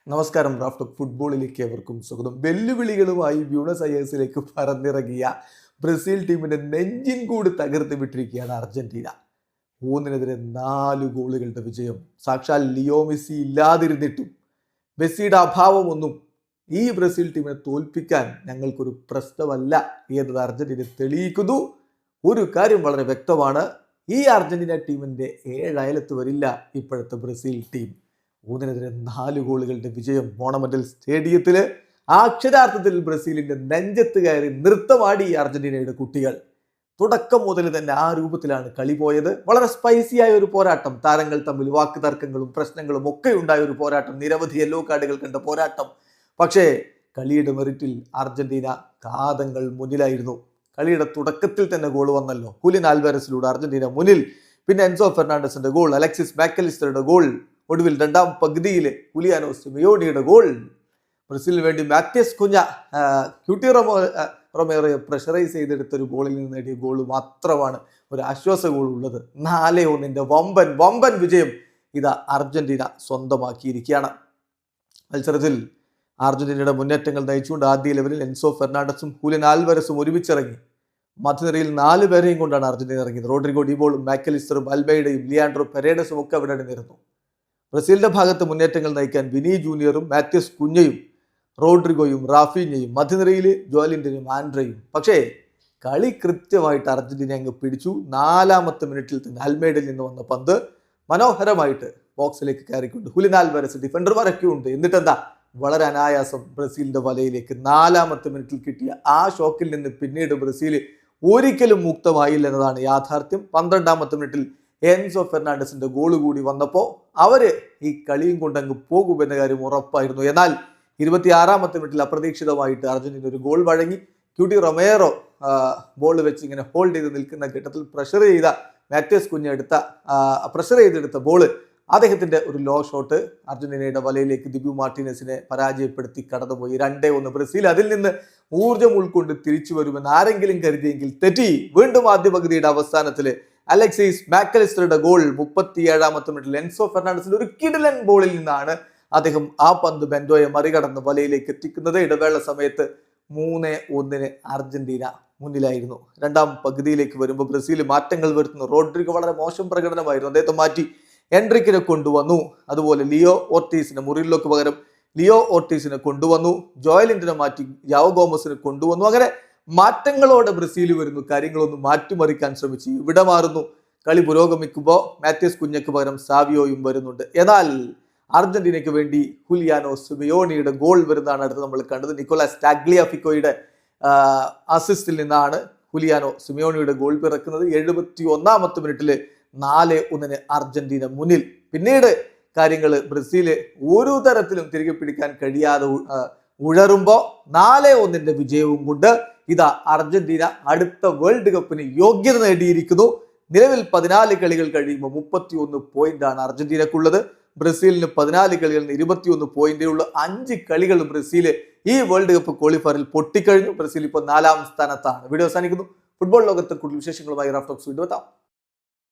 നമസ്കാരം. റാഫ്റ്റ് ഫുട്ബോളിലേക്ക് ഏവർക്കും സ്വാഗതം. വെല്ലുവിളികളുമായി ബ്യൂണസ് അയേഴ്സിലേക്ക് പറന്നിറങ്ങിയ ബ്രസീൽ ടീമിന്റെ നെഞ്ചിൻ കൂട് തകർത്ത് വിട്ടിരിക്കുകയാണ് അർജന്റീന. 3-4 ഗോളുകളുടെ വിജയം. സാക്ഷാൽ ലിയോ മെസ്സി ഇല്ലാതിരുന്നിട്ടും മെസ്സിയുടെ അഭാവമൊന്നും ഈ ബ്രസീൽ ടീമിനെ തോൽപ്പിക്കാൻ ഞങ്ങൾക്കൊരു പ്രശ്നമല്ല എന്നത് അർജന്റീന തെളിയിക്കുന്നു. ഒരു കാര്യം വളരെ വ്യക്തമാണ്, ഈ അർജന്റീന ടീമിന്റെ 7 അയലത്ത് വരില്ല ഇപ്പോഴത്തെ ബ്രസീൽ ടീം. 3-4 ഗോളുകളുടെ വിജയം മോണമെന്റൽ സ്റ്റേഡിയത്തില് അക്ഷരാർത്ഥത്തിൽ ബ്രസീലിന്റെ നെഞ്ചത്ത് കയറി നൃത്തമാടി അർജന്റീനയുടെ കുട്ടികൾ. തുടക്കം മുതൽ തന്നെ ആ രൂപത്തിലാണ് കളി പോയത്. വളരെ സ്പൈസിയായ ഒരു പോരാട്ടം, താരങ്ങൾ തമ്മിൽ വാക്ക് തർക്കങ്ങളും പ്രശ്നങ്ങളും ഒക്കെ ഉണ്ടായ ഒരു പോരാട്ടം, നിരവധി യെല്ലോ കാർഡുകൾ കണ്ട പോരാട്ടം. പക്ഷേ കളിയുടെ മെറിറ്റിൽ അർജന്റീന കാതങ്ങൾ മുന്നിലായിരുന്നു. കളിയുടെ തുടക്കത്തിൽ തന്നെ ഗോൾ വന്നല്ലോ. ഹുലിയൻ ആൽവാരസിലൂടെ അർജന്റീന മുന്നിൽ. പിന്നെ എൻസോ ഫെർണാണ്ടസിന്റെ ഗോൾ, അലക്സിസ് മാക്കലിസ്റ്ററുടെ ഗോൾ, ഒടുവിൽ രണ്ടാം പകുതിയിൽ ഹുലിയാനോ സിമിയോണിയുടെ ഗോൾ. ബ്രസീലിന് വേണ്ടി മാത്യസ് കുഞ്ഞ ക്യൂട്ടി റൊമേറോയെ പ്രഷറൈസ് ചെയ്തെടുത്ത ഒരു ഗോളിൽ നിന്ന് നേടിയ ഗോൾ മാത്രമാണ് ഒരു ആശ്വാസ ഗോൾ ഉള്ളത്. 4-1 വമ്പൻ വിജയം ഇതാ അർജന്റീന സ്വന്തമാക്കിയിരിക്കുകയാണ്. മത്സരത്തിൽ അർജന്റീനയുടെ മുന്നേറ്റങ്ങൾ നയിച്ചുകൊണ്ട് ആദ്യ ലെവലിൽ എൻസോ ഫെർണാണ്ടസും ഹുലിയൻ ആൽവാരസും ഒരുമിച്ചിറങ്ങി. മധ്യനിരയിൽ 4 പേരെയും കൊണ്ടാണ് അർജന്റീന ഇറങ്ങിയത്. റോഡ്രിഗോ ഡിബോളും മാക്കലിസ്റ്ററും അൽബയുടെയും ലിയാൻഡ്രോ പെരേഡസും ഒക്കെ അവിടെ നിന്നിരുന്നു. ബ്രസീലിന്റെ ഭാഗത്ത് മുന്നേറ്റങ്ങൾ നയിക്കാൻ വിനി ജൂനിയറും മാത്യസ് കുഞ്ഞയും റോഡ്രിഗോയും റാഫീഞ്ഞയും, മധ്യനിരയിൽ ജോലിന്റെയും ആൻഡ്രയും. പക്ഷേ കളി കൃത്യമായിട്ട് അർജന്റീന അങ്ങ് പിടിച്ചു. 4ാമത്തെ മിനിറ്റിൽ തന്നെ അൽമേഡയിൽ നിന്ന് വന്ന പന്ത് മനോഹരമായിട്ട് ബോക്സിലേക്ക് കയറിക്കൊണ്ട് ഹുലിയൻ ആൽവാരസ് ഡിഫൻഡർമാരൊക്കെ ഉണ്ട്. എന്നിട്ടെന്താ, വളരെ അനായാസം ബ്രസീലിന്റെ വലയിലേക്ക് 4ാമത്തെ മിനിറ്റിൽ കിട്ടിയ ആ ഷോക്കിൽ നിന്ന് പിന്നീട് ബ്രസീൽ ഒരിക്കലും മുക്തമായില്ല എന്നതാണ് യാഥാർത്ഥ്യം. 12ാമത്തെ മിനിറ്റിൽ എൻസോ ഫെർണാണ്ടസിന്റെ ഗോൾ കൂടി വന്നപ്പോൾ അവര് ഈ കളിയും കൊണ്ടങ്ങ് പോകുമെന്ന കാര്യം ഉറപ്പായിരുന്നു. എന്നാൽ 26ാമത്തെ മിനിറ്റിൽ അപ്രതീക്ഷിതമായിട്ട് അർജന്റീന ഒരു ഗോൾ വഴങ്ങി. ക്യൂട്ടി റൊമേറോ ബോൾ വെച്ച് ഇങ്ങനെ ഹോൾഡ് ചെയ്ത് നിൽക്കുന്ന ഘട്ടത്തിൽ പ്രഷർ ചെയ്ത മാത്യസ് പ്രഷർ ചെയ്തെടുത്ത ബോള്, അദ്ദേഹത്തിന്റെ ഒരു ലോ ഷോട്ട് അർജന്റീനയുടെ വലയിലേക്ക് ദിബു മാർട്ടിനസിനെ പരാജയപ്പെടുത്തി കടന്നുപോയി. 2-1 ബ്രസീൽ അതിൽ നിന്ന് ഊർജ്ജം ഉൾക്കൊണ്ട് തിരിച്ചു വരുമെന്ന് ആരെങ്കിലും കരുതിയെങ്കിൽ തെറ്റി. വീണ്ടും ആദ്യ പകുതിയുടെ അവസാനത്തില് അലക്സിസ് മാക്കലിസ്റ്ററുടെ ഗോൾ. 37ാമത്തെ മിനിറ്റിൽ എൻസോ ഫെർണാണ്ടസിന്റെ ഒരു കിടിലൻ ബോളിൽ നിന്നാണ് അദ്ദേഹം ആ പന്ത് ബെൻഡോയെ മറികടന്ന് വലയിലേക്ക് എത്തിക്കുന്നത്. ഇടവേള സമയത്ത് 3-1 അർജന്റീന മുന്നിലായിരുന്നു. രണ്ടാം പകുതിയിലേക്ക് വരുമ്പോൾ ബ്രസീൽ മാറ്റങ്ങൾ വരുത്തുന്നു. റോഡ്രിഗോ വളരെ മോശം പ്രകടനമായിരുന്നു, അദ്ദേഹത്തെ മാറ്റി എൻട്രിക്കിനെ കൊണ്ടുവന്നു. അതുപോലെ മുറിലോക്ക് പകരം ലിയോ ഓർട്ടീസിനെ കൊണ്ടുവന്നു. ജോയലിന്റിനെ മാറ്റി യാവോ ഗോമസിനെ കൊണ്ടുവന്നു. അങ്ങനെ മാറ്റങ്ങളോടെ ബ്രസീൽ വരുന്നു. കാര്യങ്ങളൊന്ന് മാറ്റിമറിക്കാൻ ശ്രമിച്ചു. ഇവിടെ മാറുന്നു. കളി പുരോഗമിക്കുമ്പോൾ മാത്യസ് കുഞ്ഞയ്ക്ക് പകരം സാവിയോയും വരുന്നുണ്ട്. എന്നാൽ അർജന്റീനയ്ക്ക് വേണ്ടി ഹുലിയാനോ സിമിയോണിയുടെ ഗോൾ വരുന്നതാണ് അടുത്ത് നമ്മൾ കണ്ടത്. നിക്കോളാസ് ടാഗ്ലിയാഫിക്കോയുടെ അസിസ്റ്റിൽ നിന്നാണ് ഹുലിയാനോ സിമിയോണിയുടെ ഗോൾ പിറക്കുന്നത്. 71ാമത്തെ മിനിറ്റിൽ 4-1 അർജന്റീന മുന്നിൽ. പിന്നീട് കാര്യങ്ങൾ ബ്രസീല് ഒരു തരത്തിലും തിരികെ പിടിക്കാൻ കഴിയാതെ ഉഴറുമ്പോൾ 4-1 വിജയവും കൊണ്ട് ഇതാ അർജന്റീന അടുത്ത വേൾഡ് കപ്പിന് യോഗ്യത നേടിയിരിക്കുന്നു. നിലവിൽ 14 കളികൾ കഴിയുമ്പോൾ 31 പോയിന്റാണ് അർജന്റീനക്കുള്ളത്. ബ്രസീലിന് 14 കളികളിൽ നിന്ന് 21 പോയിന്റേ ഉള്ളൂ. 5 കളികൾ ബ്രസീല് ഈ വേൾഡ് കപ്പ് ക്വാളിഫയറിൽ പൊട്ടിക്കഴിഞ്ഞു. ബ്രസീൽ ഇപ്പോൾ 4ാം സ്ഥാനത്താണ്. വീഡിയോ അവസാനിക്കുന്നു. ഫുട്ബോൾ ലോകത്തെ കൂടുതൽ വിശേഷങ്ങളുമായി റാഫ്റ്റ് ടോക്സ് വീണ്ടും എത്താം.